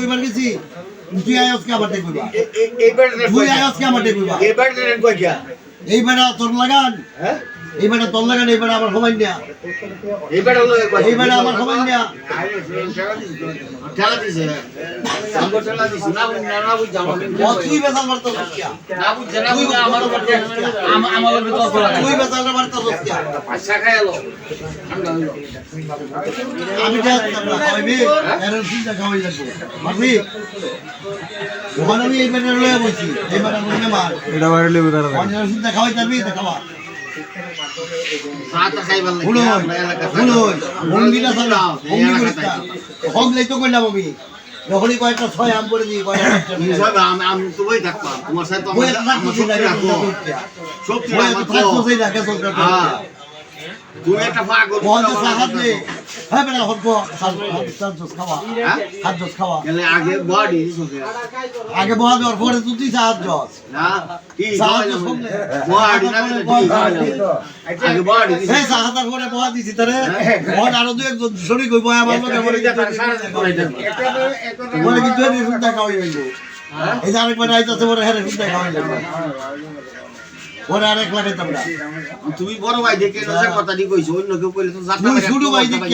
কইবার গেছি তুই আয়াস কে আমারটা কইবা এই বেটা তুই আয়াস কে আমারটা কইবা এই বেটা কই গিয়া এই বেটা তোর লাগান হ্যাঁ এই বেটা তোর লাগান এই বেটা আমার সবাই না এই বেটা লগে কই এই বেটা আমার সবাই না ঠেলা দিছে সামনে ঠেলা দিছে না বুঝ জামা তুই বেজাল মারতো সস্কিয়া না বুঝ জানা বুঝ আমার উপরে আমার ভিতর করা তুই বেজাল মারতো সস্কিয়া পাঁচটা খাইলো ঠান্ডা হইলো আমি যা তোমরা কইবি এর চিন্তা খাওয়াই লাগবে মারবি ওখানে আমি এই বেটা লয়ে বসি এই বেটা লয়ে মার এটা বাইরে লেবু দাঁড়া অন্য চিন্তা খাওয়াই যাবি তা খাওয়া সাত খাইবার লাগে হুলুই এলাকা হুলুই মঙ্গিলা সালা মঙ্গি করিস্তা হগলাই তো কইলাম আমি যখনই কয়েকটা ছয় আম করে দিই কয়েকটা আমি তো বই থাকতাম তোমার সাথে ওই রাখি ছিল সব ওই তো থাকতো সেই রাখে সরকার তুমি একটা পাগল বন্ধ সাহায্য দে হ্যাঁ বেটা হবো সাহায্য খাওয়া সাহায্য খাওয়া গেলে আগে বডি আগে বহাদ আর পরে তুই সাহায্য না কি সাহায্য শুনলে বডি না আগে বডি এই সাহায্য করে বহাদ দিছি তারে বহাদ আরো দুই একজন শরীর কই বয়া আমার লগে বলে বলে কিন্তু এই সুন্দর খাওয়াই হইলো এই যে আরেকবার আইতাছে বলে হ্যাঁ সুন্দর খাওয়াই লাগবে ওরা আরেক লাগে তোমরা তুমি বড় ভাই দেখে যে কথাটি কইছো অন্য কেউ কইলে তো জাতা তুই শুরু ভাই দেখা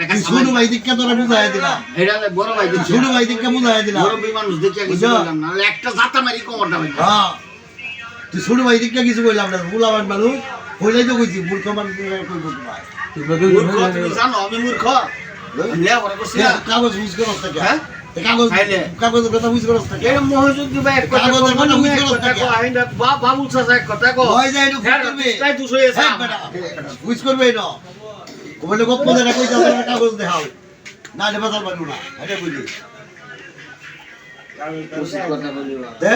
তুই শুরু ভাই দেখা তোরা বুঝাই দিলাম এটা বড় ভাই দেখে শুরু ভাই দেখা বুঝাই দিলাম বড় মানুষ দেখে কিছু বললাম না একটা জাতা মারি কোমরটা ভাই হ্যাঁ তুই শুরু ভাই দেখা কিছু কইলাম না বুলাবান মানুষ কইলাই তো কইছি মূর্খ মানুষ কইব মূর্খ তুমি জানো আমি মূর্খ লে বড় কইছি কাগজ বুঝ করছ থেকে হ্যাঁ কাগজ কাগজের কথা বুঝ করছ থেকে এই মহজুদ দিবা এক কথা কাগজের কথা বুঝ করছ থেকে আইনা বাবু চাচা এক কথা কো হয় যায় এটা বুঝ করবে তাই তুই হইছে বুঝ করবে না বলে গপ্প দেনা কইতা কাগজ দেখাও না লে বাজার বানু না এটা বুঝি কথা বলিবা দে